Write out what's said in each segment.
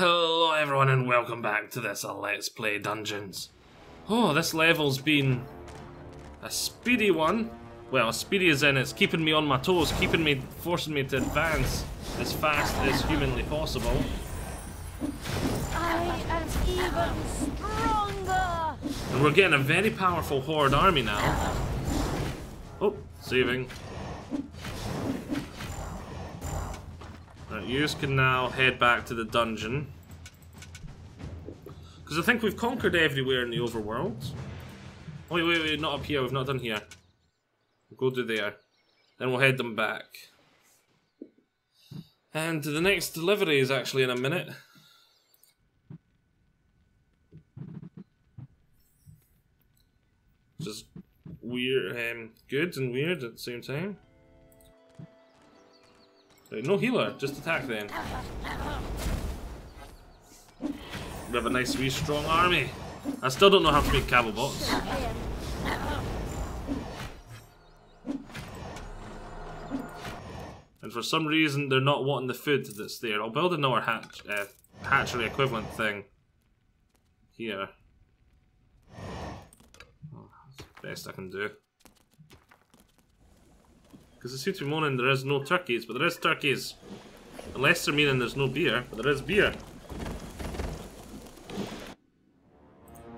Hello everyone and welcome back to this Let's Play Dungeons. Oh, this level's been a speedy one. Well, speedy as in it's keeping me on my toes, forcing me to advance as fast as humanly possible. I am even stronger! And we're getting a very powerful horde army now. Oh, saving. Right, you can now head back to the dungeon. Because I think we've conquered everywhere in the overworld. Oh, wait, not up here, we've not done here. We'll go to there. Then we'll head them back. And the next delivery is actually in a minute. Just weird, good and weird at the same time. Right, no healer, just attack then. We have a nice wee strong army. I still don't know how to make caval bots. And for some reason they're not wanting the food that's there. I'll build another hatchery equivalent thing here. Oh, that's the best I can do. Because it seems to be moaning there is no turkeys, but there is turkeys. Unless they're meaning there's no beer, but there is beer.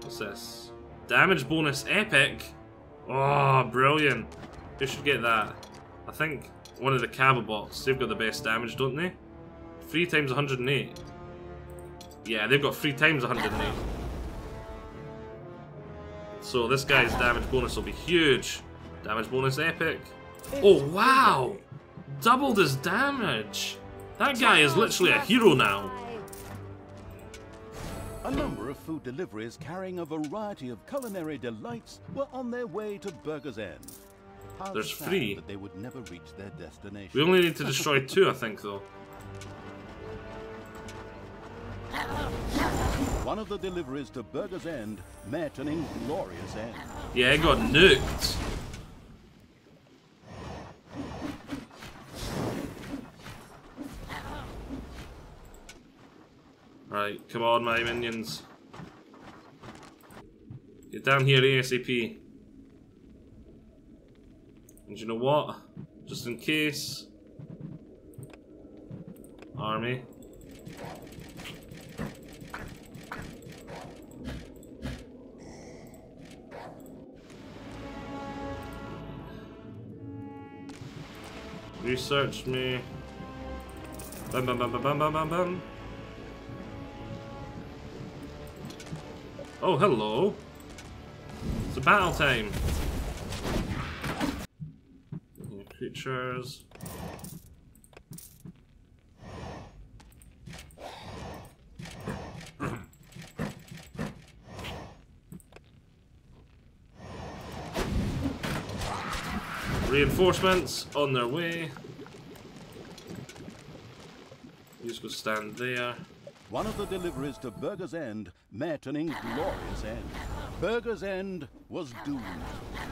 What's this? Damage bonus epic? Oh, brilliant. Who should get that? I think one of the caval bots. They've got the best damage, don't they? 3 times 108. Yeah, they've got 3 times 108. So this guy's damage bonus will be huge. Damage bonus epic. Oh wow! Doubled his damage! That guy is literally a hero now. A number of food deliveries carrying a variety of culinary delights were on their way to Burger's End. How There's sad 3. that they would never reach their destination. We only need to destroy 2, I think, though. One of the deliveries to Burger's End met an inglorious end. Yeah, it got nuked. Right, come on, my minions. Get down here ASAP. And you know what? Just in case. Army. Research me. Bam bam bam bam bam bam bam bam. Oh, hello. It's a battle time. Creatures. Reinforcements on their way. You just go stand there. One of the deliveries to Burger's End met an inglorious end. Burger's End was doomed.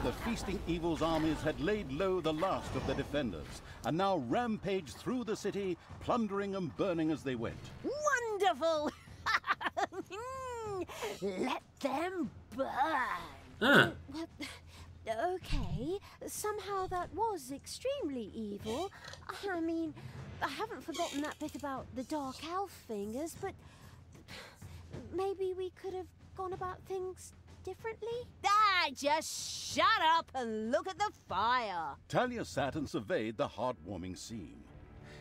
The feasting evil's armies had laid low the last of the defenders, and now rampaged through the city, plundering and burning as they went. Wonderful! Let them burn! Ah. Okay, somehow that was extremely evil. I mean, I haven't forgotten that bit about the Dark Elf fingers, but maybe we could have gone about things differently? Ah, just shut up and look at the fire! Talia sat and surveyed the heartwarming scene.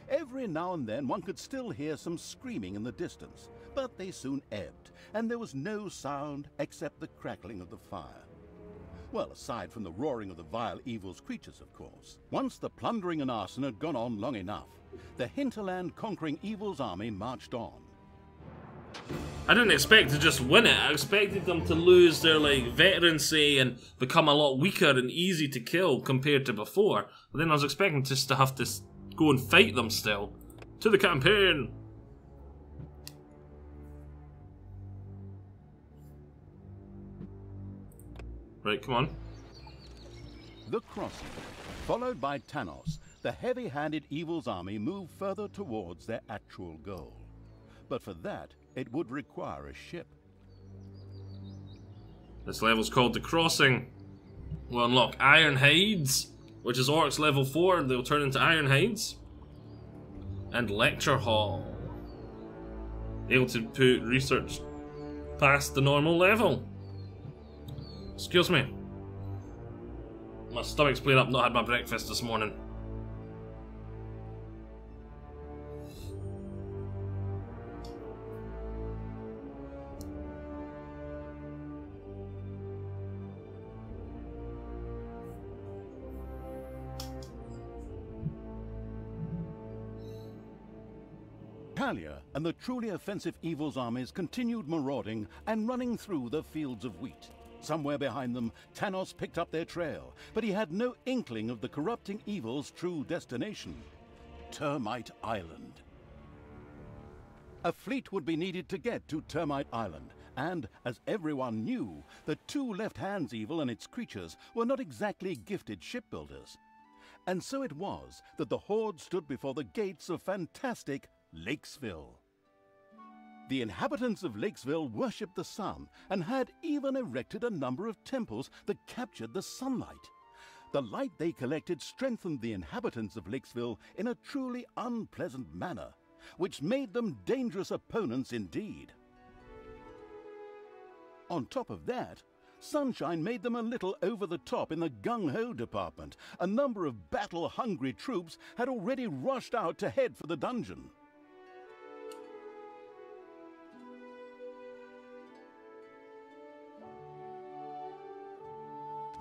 Every now and then one could still hear some screaming in the distance, but they soon ebbed, and there was no sound except the crackling of the fire. Well, aside from the roaring of the vile evil's creatures, of course. Once the plundering and arson had gone on long enough, the hinterland conquering evil's army marched on. I didn't expect to just win it. I expected them to lose their veterancy and become a lot weaker and easy to kill compared to before. But then I was expecting just to have to go and fight them still. To the campaign! Right, come on. The crossing, followed by Tanos, the heavy-handed evil's army moved further towards their actual goal. but for that, it would require a ship. This level's called The Crossing. We'll unlock Iron Hides, which is Orcs level 4, they'll turn into Iron Hides. And Lecture Hall. Able to put research past the normal level. Excuse me. My stomach's playing up, not had my breakfast this morning. Talia and the truly offensive Evil's armies continued marauding and running through the fields of wheat. Somewhere behind them, Tanos picked up their trail, but he had no inkling of the corrupting Evil's true destination, Termite Island. A fleet would be needed to get to Termite Island, and, as everyone knew, the two Left Hands Evil and its creatures were not exactly gifted shipbuilders. And so it was that the Horde stood before the gates of fantastic Lakesville. The inhabitants of Lakesville worshipped the sun and had even erected a number of temples that captured the sunlight. The light they collected strengthened the inhabitants of Lakesville in a truly unpleasant manner, which made them dangerous opponents indeed. On top of that, sunshine made them a little over the top in the gung-ho department. A number of battle-hungry troops had already rushed out to head for the dungeon.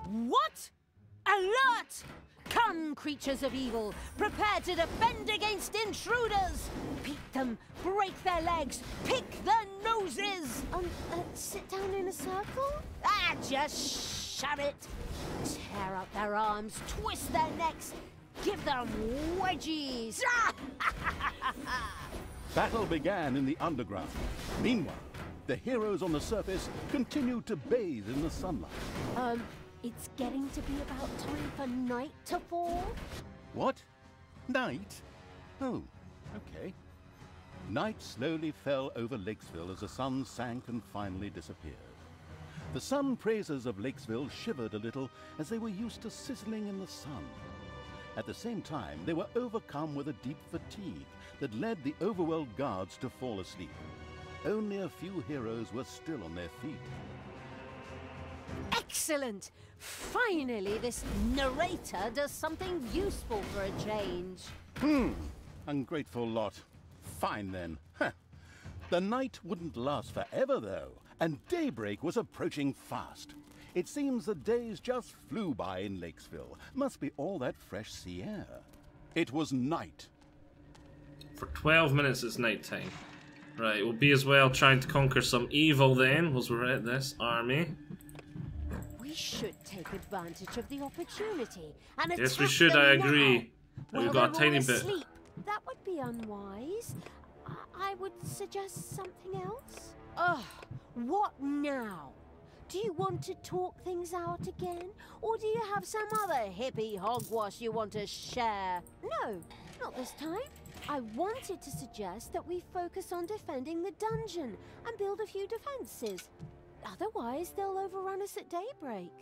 What? Alert! Come, creatures of evil, prepare to defend against intruders! Beat them, break their legs, pick their noses! Sit down in a circle? Ah, just shut it! Tear out their arms, twist their necks, give them wedgies! Battle began in the underground. Meanwhile, the heroes on the surface continued to bathe in the sunlight. It's getting to be about time for night to fall. What? Night? Oh, okay. Night slowly fell over Lakesville as the sun sank and finally disappeared. The sun praisers of Lakesville shivered a little as they were used to sizzling in the sun. At the same time, they were overcome with a deep fatigue that led the overwhelmed guards to fall asleep. Only a few heroes were still on their feet. Excellent! Finally, this narrator does something useful for a change. Ungrateful lot. Fine then. The night wouldn't last forever though, and daybreak was approaching fast. It seems the days just flew by in Lakesville. Must be all that fresh sea air. It was night. For 12 minutes it's night time. Right, we'll be as well trying to conquer some evil then, as we're at this army. We should take advantage of the opportunity and Yes, attack we should, them I agree. now. We've While got a they're tiny all bit. asleep. That would be unwise. I would suggest something else. Ugh, what now? Do you want to talk things out again? Or do you have some other hippie hogwash you want to share? No, not this time. I wanted to suggest that we focus on defending the dungeon and build a few defenses. Otherwise, they'll overrun us at daybreak.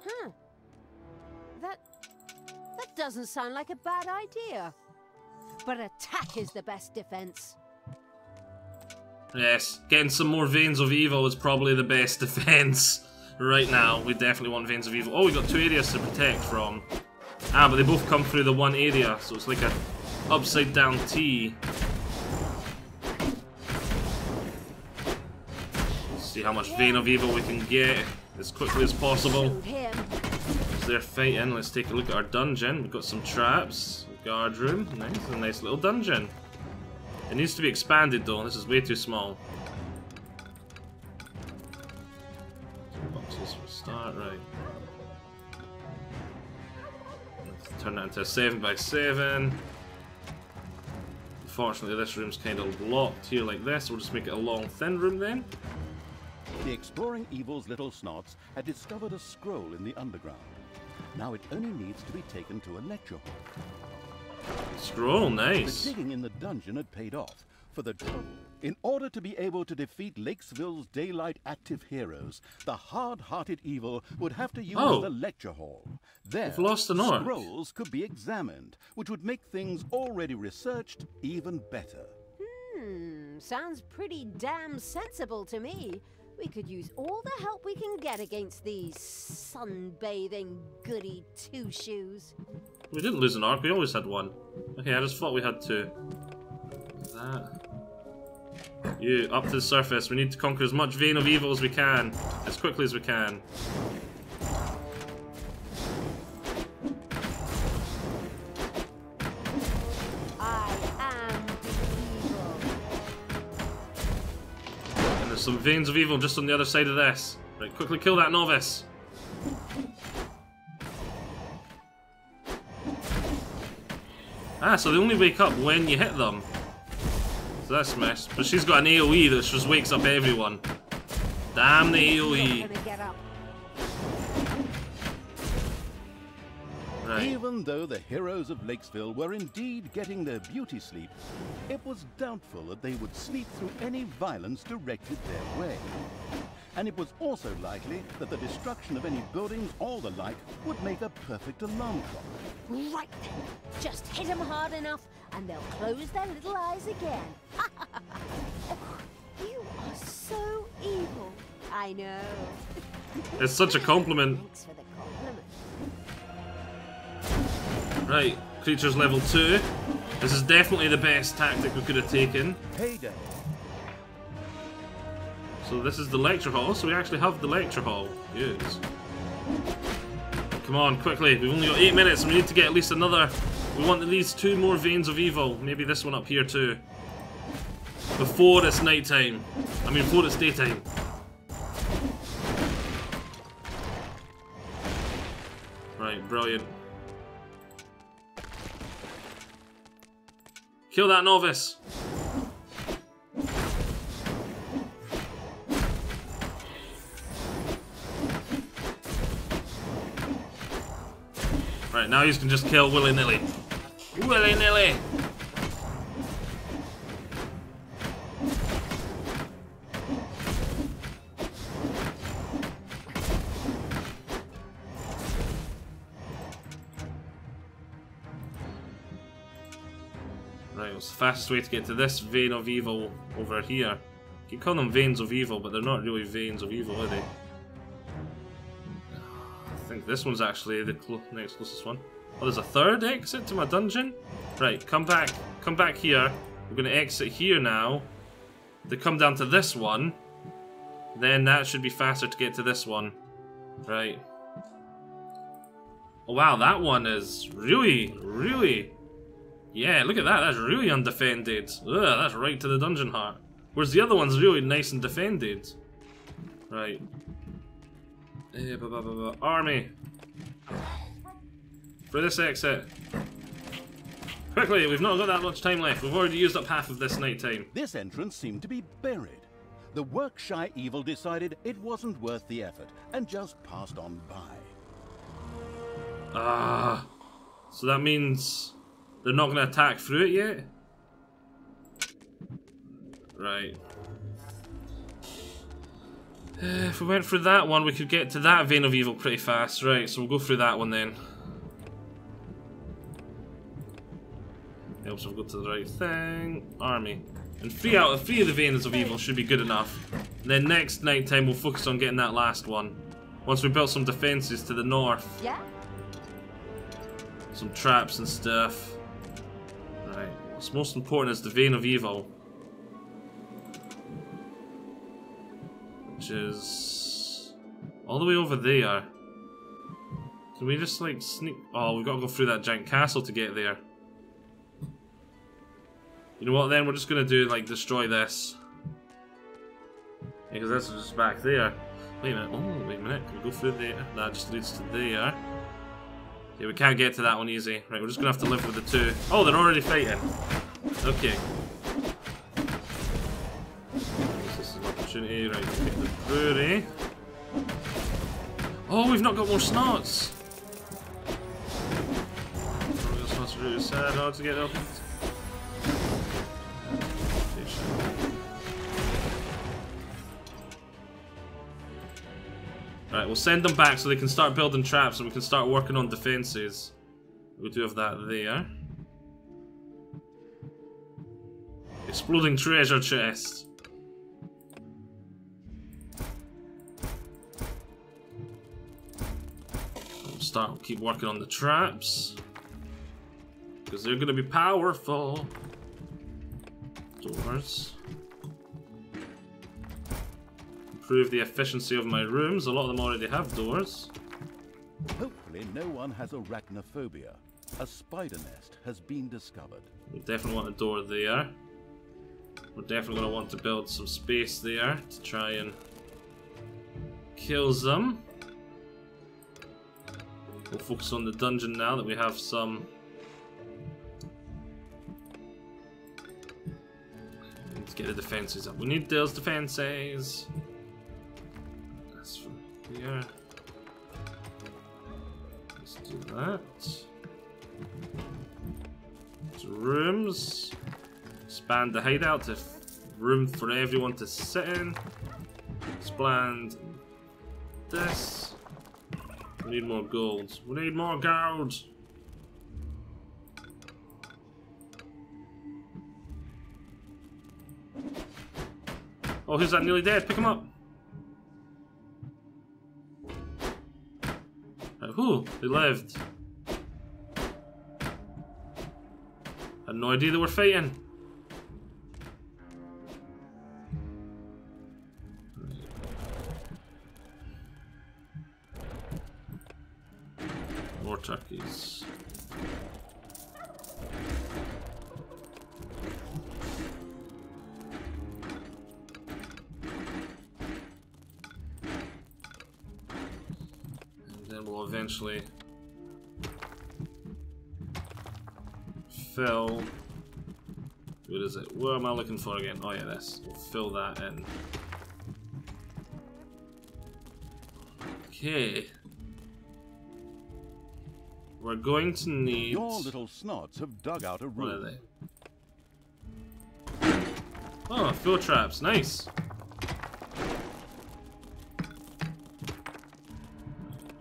Huh. That doesn't sound like a bad idea. But attack is the best defense. Yes, getting some more Veins of Evil is probably the best defense right now. We definitely want Veins of Evil. Oh, we got two areas to protect from. Ah, but they both come through the one area, so it's like a upside down T. See how much Vein of Evil we can get as quickly as possible. As they're fighting, let's take a look at our dungeon. We've got some traps, guard room, nice, a nice little dungeon. It needs to be expanded though, this is way too small. Boxes for start, right. Let's turn that into a 7x7. Unfortunately this room's kind of blocked here like this, we'll just make it a long thin room then. The exploring Evil's little snots had discovered a scroll in the underground. Now it only needs to be taken to a lecture hall. Scroll, nice. The digging in the dungeon had paid off, for the trouble In order to be able to defeat Lakesville's daylight active heroes, the hard-hearted evil would have to use the lecture hall. There, we've lost an orc. scrolls could be examined, which would make things already researched even better. Sounds pretty damn sensible to me. We could use all the help we can get against these sunbathing goody two-shoes. We didn't lose an arc, we always had one. Okay, I just thought we had two. That. You, up to the surface. We need to conquer as much Vein of Evil as we can. As quickly as we can. I am evil. And there's some Veins of Evil just on the other side of this. Right, quickly kill that novice. Ah, so they only wake up when you hit them. So that's mess. But she's got an AoE that just wakes up everyone. Damn the AoE. Right. Even though the heroes of Lakesville were indeed getting their beauty sleep, it was doubtful that they would sleep through any violence directed their way. And it was also likely that the destruction of any buildings or the like would make a perfect alarm clock. Right then. Just hit them hard enough and they'll close their little eyes again. Oh, you are so evil. I know. It's such a compliment. Thanks for the compliment. Right, creatures level 2. This is definitely the best tactic we could have taken. Payday. So this is the lecture hall, so we actually have the lecture hall. Yes. Come on, quickly. We've only got 8 minutes and we need to get at least another... We want at least 2 more Veins of Evil. Maybe this one up here too. Before it's nighttime. I mean, before it's daytime. Right, brilliant. Kill that novice. Right, now you can just kill willy-nilly. Willy-nilly! Right, what's the fastest way to get to this Vein of Evil over here? You can call them Veins of Evil, but they're not really Veins of Evil, are they? I think this one's actually the next closest one. Oh, there's a third exit to my dungeon? Right, come back here. We're gonna exit here now. To come down to this one. Then that should be faster to get to this one. Right. Oh wow, that one is really... Yeah, look at that, that's really undefended. Ugh, that's right to the dungeon heart. Whereas the other one's really nice and defended. Right. Army. For this exit. Quickly, we've not got that much time left. We've already used up half of this nighttime. This entrance seemed to be buried. The work-shy evil decided it wasn't worth the effort and just passed on by. Ah. So that means they're not going to attack through it yet? Right. If we went through that one, we could get to that Vein of Evil pretty fast. Right, so we'll go through that one then. Helps if we go to the right thing. Army. And 3 out of 3 of the Veins of Evil should be good enough. And then next night time we'll focus on getting that last one. Once we built some defences to the north. Yeah? Some traps and stuff. Right, what's most important is the Vein of Evil. Which is all the way over there. Can we just like sneak? Oh, we've got to go through that giant castle to get there. You know what then? We're just gonna do like destroy this. Yeah, because that's just back there. Wait a minute. Oh, wait a minute. Can we go through there? That just leads to there. Yeah, we can't get to that one easy. Right, we're just gonna have to live with the 2. Oh, they're already fighting. Okay. Right, take the brewery. Oh, we've not got more snots. Snots are really sad. Hard to get up. Right, we'll send them back so they can start building traps and we can start working on defenses. We do have that there. Exploding treasure chest. We'll keep working on the traps. Because they're going to be powerful. Doors. Improve the efficiency of my rooms. A lot of them already have doors. Hopefully no one has arachnophobia. A spider nest has been discovered. We definitely want a door there. We're definitely going to want to build some space there to try and kill them. We'll focus on the dungeon now that we have some. Let's get the defenses up. We need those defenses. That's from here. Let's do that. To rooms. Expand the hideout to room for everyone to sit in. Expand this. We need more gold. We need more gold! Oh, who's that nearly dead? Pick him up! Whew, they lived. Had no idea they were fighting. More turkeys. And then we'll eventually fill. What is it? What am I looking for again? Oh yeah, this. We'll fill that in. Okay. We're going to need... Your little snots have dug out a room. What are they? Oh, fill traps. Nice.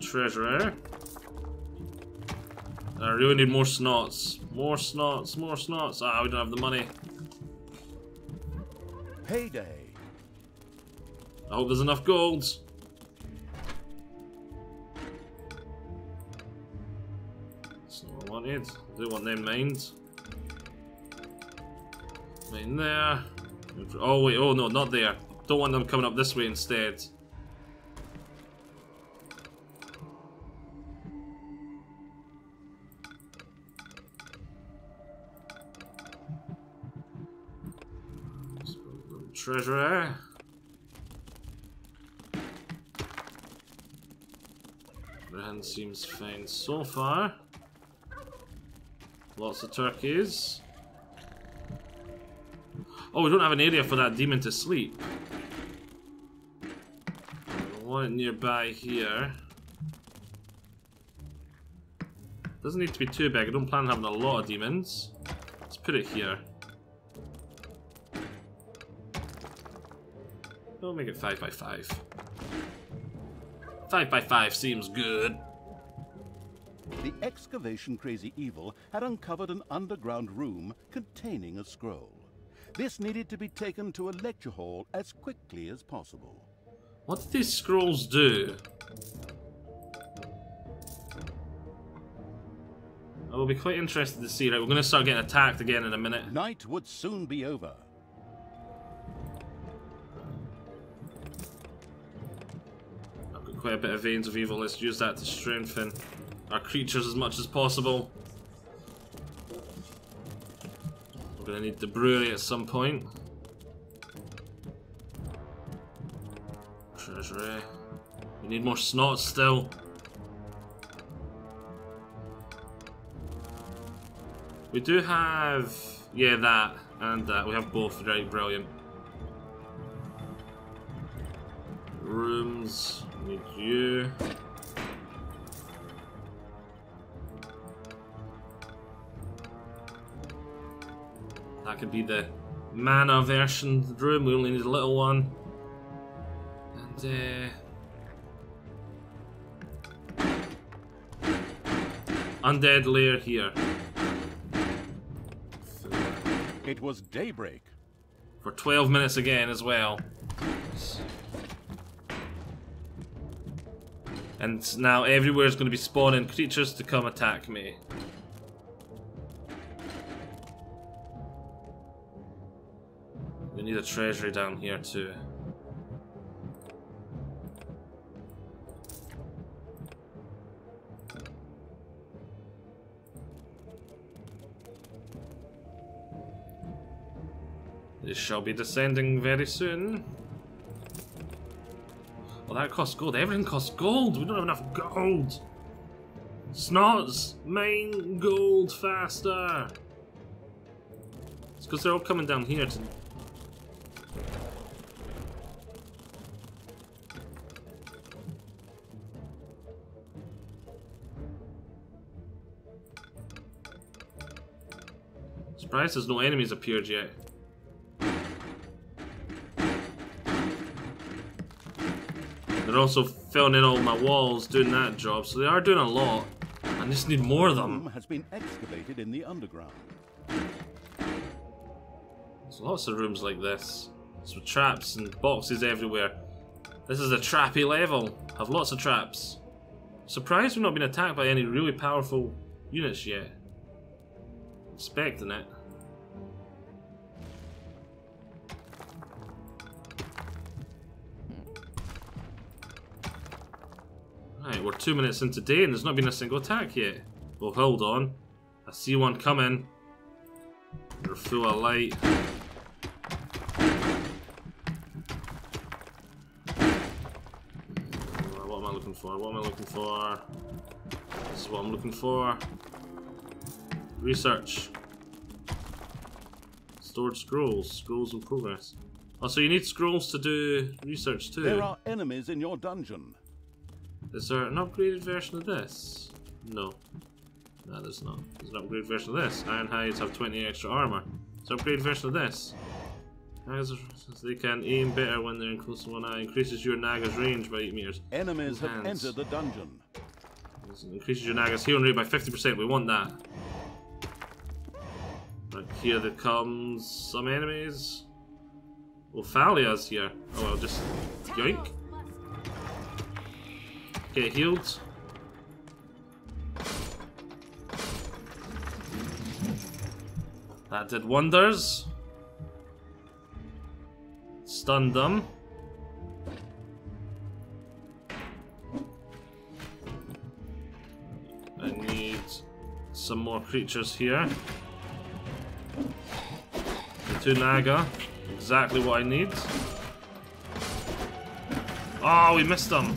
Treasure. I really need more snots. More snots, more snots. Ah, we don't have the money. Payday. I hope there's enough gold. I do want them mined. Mine there. Oh wait, oh no, not there. Don't want them coming up this way instead. Treasure. Everything seems fine so far. Lots of turkeys. Oh, we don't have an area for that demon to sleep. I want it nearby here. Doesn't need to be too big. I don't plan on having a lot of demons. Let's put it here. We'll make it 5 by 5. 5 by 5 seems good. The excavation crazy evil had uncovered an underground room containing a scroll. This needed to be taken to a lecture hall as quickly as possible. What did these scrolls do? I will be quite interested to see. Right, we're going to start getting attacked again in a minute. Night would soon be over. I've got quite a bit of veins of evil. Let's use that to strengthen our creatures as much as possible. We're going to need the brewery at some point. Treasury. We need more snots still. We do have... yeah, that and that. We have both. Right, brilliant. Rooms. We need you. That could be the mana version of the room. We only need a little one. And Undead lair here. It was daybreak. For 12 minutes again as well. And now everywhere's going to be spawning creatures to come attack me. We need a treasury down here too. This shall be descending very soon. Well, that costs gold. Everything costs gold. We don't have enough gold. Snots, mine gold faster. It's because they're all coming down here to. Surprised there's no enemies appeared yet. They're also filling in all my walls, doing that job, so they are doing a lot. I just need more of them. Has been excavated in the underground. There's lots of rooms like this. There's with traps and boxes everywhere. This is a trappy level. Have lots of traps. Surprised we've not been attacked by any really powerful units yet. Expecting it. Right, we're 2 minutes into day and there's not been a single attack yet. Well, hold on. I see one coming. They're full of light. What am I looking for? What am I looking for? This is what I'm looking for. Research. Stored scrolls. Scrolls in progress. Oh, so you need scrolls to do research too. There are enemies in your dungeon. Is there an upgraded version of this? No. No, there's not. There's an upgraded version of this. Iron hides have 20 extra armor. There's an upgraded version of this. Nagas, they can aim better when they're in close to one eye. Increases your Naga's range by 8 meters. Enemies have entered the dungeon. Increases your Naga's healing rate by 50%. We want that. Right, here there comes some enemies. Oh, Thalia's here. Oh, well, just yoink. Get healed. That did wonders. Stunned them. I need some more creatures here. The 2 Naga. Exactly what I need. Oh, we missed them.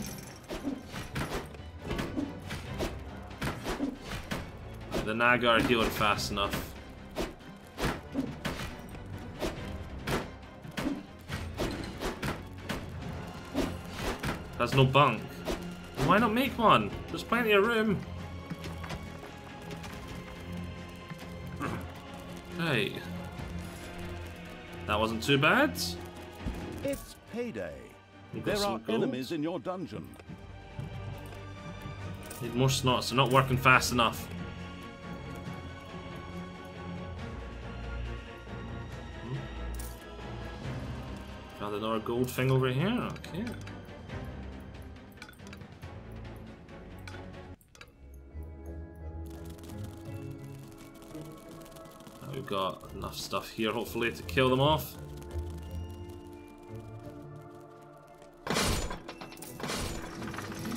The Naga are healing fast enough. Has no bunk. Why not make one? There's plenty of room. Right. That wasn't too bad. It's payday. There are enemies in your dungeon. Need more snots. They're not working fast enough. Found another gold thing over here. Okay. Now we've got enough stuff here, hopefully, to kill them off.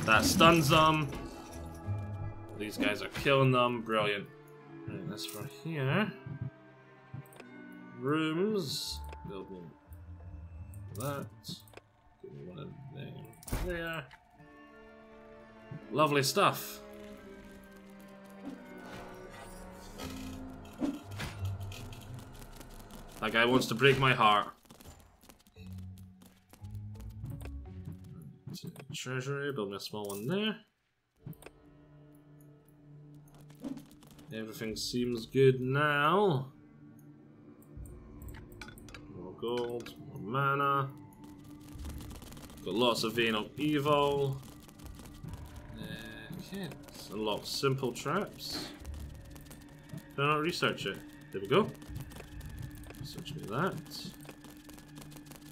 That stuns them. These guys are killing them. Brilliant. Right, that's for here. Rooms. Building that. Give me one of them there. Lovely stuff. That guy wants to break my heart. Treasury, build me a small one there. Everything seems good now. More gold, more mana. Got lots of Vein of Evil. Okay, so unlock simple traps. Did I not research it? There we go. Research me that.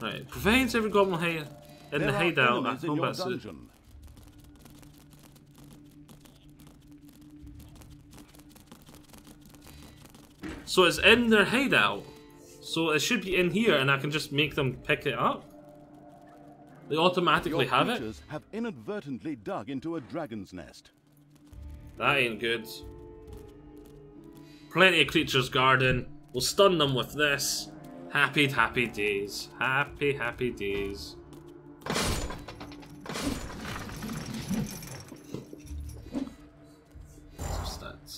Right, prevents every goblin in the hideout at combat suit. So it's in their hideout. So it should be in here, and I can just make them pick it up. They automatically have it. Your creatures have inadvertently dug into a dragon's nest. That ain't good. Plenty of creatures guarding. We'll stun them with this. Happy, happy days. Happy, happy days.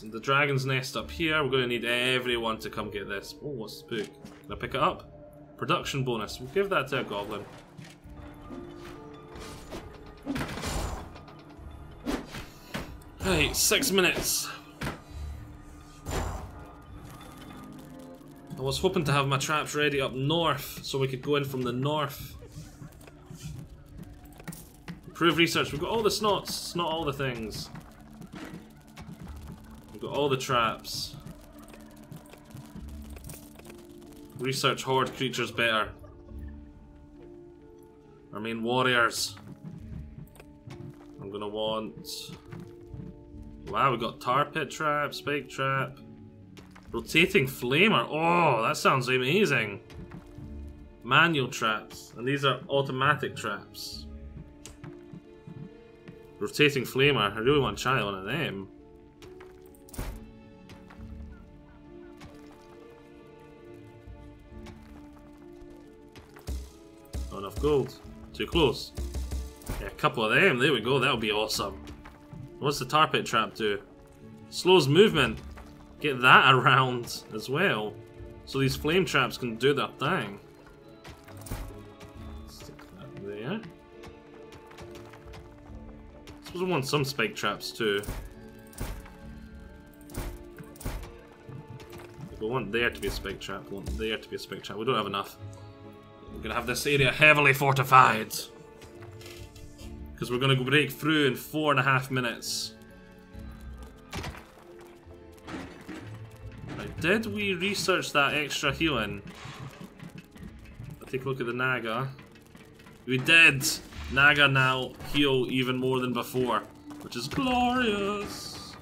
The dragon's nest up here. We're going to need everyone to come get this. Oh, what's the book? Can I pick it up? Production bonus. We'll give that to a goblin. Right, 6 minutes. I was hoping to have my traps ready up north so we could go in from the north. Improve research. We've got all the snots, not all the things. We've got all the traps. Research horde creatures better. I mean warriors. I'm gonna want... Wow, we got tar pit trap, spike trap, rotating flamer. Oh, that sounds amazing. Manual traps, and these are automatic traps. Rotating flamer. I really want to try one of them. Not enough gold. Too close. Yeah, a couple of them. There we go. That'll be awesome. What's the tar pit trap do? Slows movement. Get that around as well. So these flame traps can do their thing. Stick that there. I suppose I want some spike traps too. We want there to be a spike trap. We want there to be a spike trap. We don't have enough. We're gonna have this area heavily fortified. Because we're going to break through in 4.5 minutes. Right, did we research that extra healing? I'll take a look at the Naga. We did! Naga now heal even more than before, which is glorious!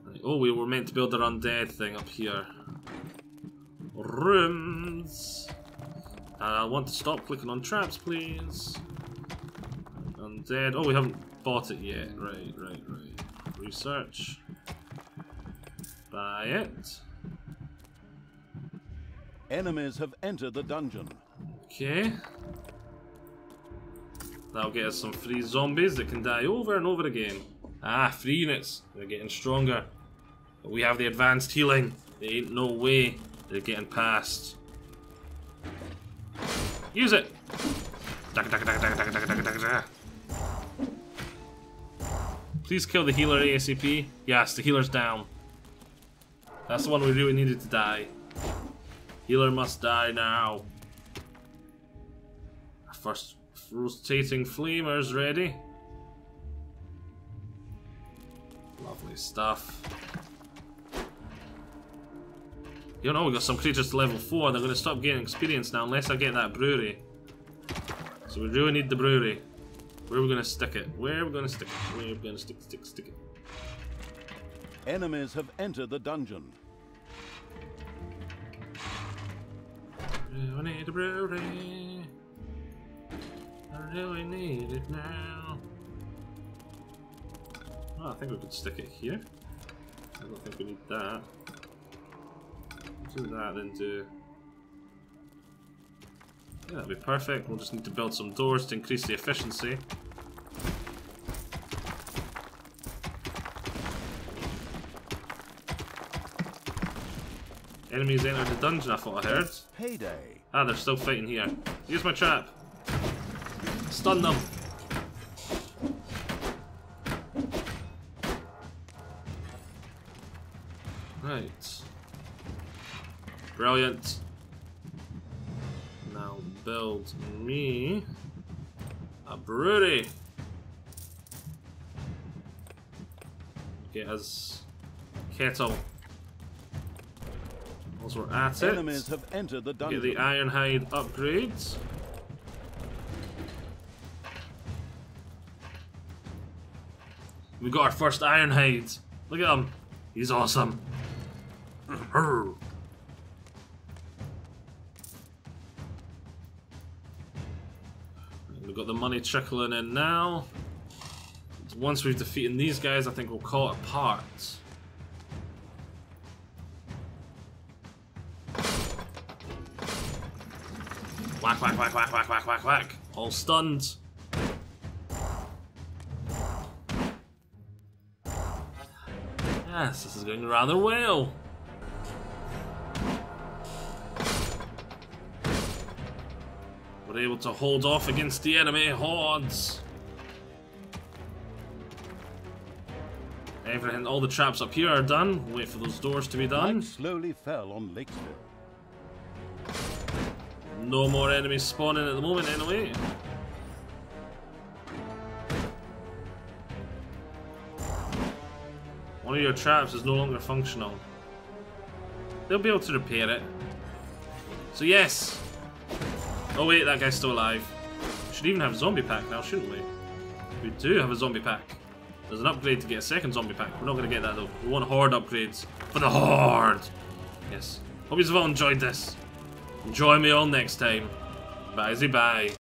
Right, oh, we were meant to build our undead thing up here. Rooms! I want to stop clicking on traps, please. Undead. Oh, we haven't bought it yet. Right. Research. Buy it. Enemies have entered the dungeon. Okay. That'll get us some free zombies that can die over and over again. Ah, free units. They're getting stronger. But we have the advanced healing. There ain't no way they're getting past. Use it! Please kill the healer ASAP. Yes, the healer's down. That's the one we really needed to die. Healer must die now. First rotating flamer's ready. Lovely stuff. You know, we got some creatures to level 4. They're going to stop getting experience now unless I get that brewery. So we really need the brewery. Where are we going to stick it? Where are we going to stick it? Where are we going to stick it? Enemies have entered the dungeon. I need a brewery. I really need it now. Oh, I think we could stick it here. I don't think we need that. Do that, then do... Yeah, that'd be perfect. We'll just need to build some doors to increase the efficiency. Enemies entered the dungeon, I thought I heard. Payday. Ah, they're still fighting here. Use my trap. Stun them. Right. Brilliant. Now build me a Broody. Get us kettle. As we're at it, Enemies have entered the dungeon. get the Ironhide upgrades. We got our first Ironhide. Look at him. He's awesome. We've got the money trickling in now. Once we've defeated these guys, I think we'll call it a part. Whack, whack, whack, whack, whack, whack, whack, whack. All stunned. Yes, this is going rather well. We're able to hold off against the enemy hordes. Everything, all the traps up here are done. Wait for those doors to be done. Night slowly fell on Lakesville. No more enemies spawning at the moment, anyway. One of your traps is no longer functional. They'll be able to repair it. So yes. Oh wait, that guy's still alive. We should even have a zombie pack now, shouldn't we? We do have a zombie pack. There's an upgrade to get a second zombie pack. We're not going to get that though. We want horde upgrades. For the horde! Yes. Hope you've all enjoyed this. Enjoy me all next time. Bye-bye.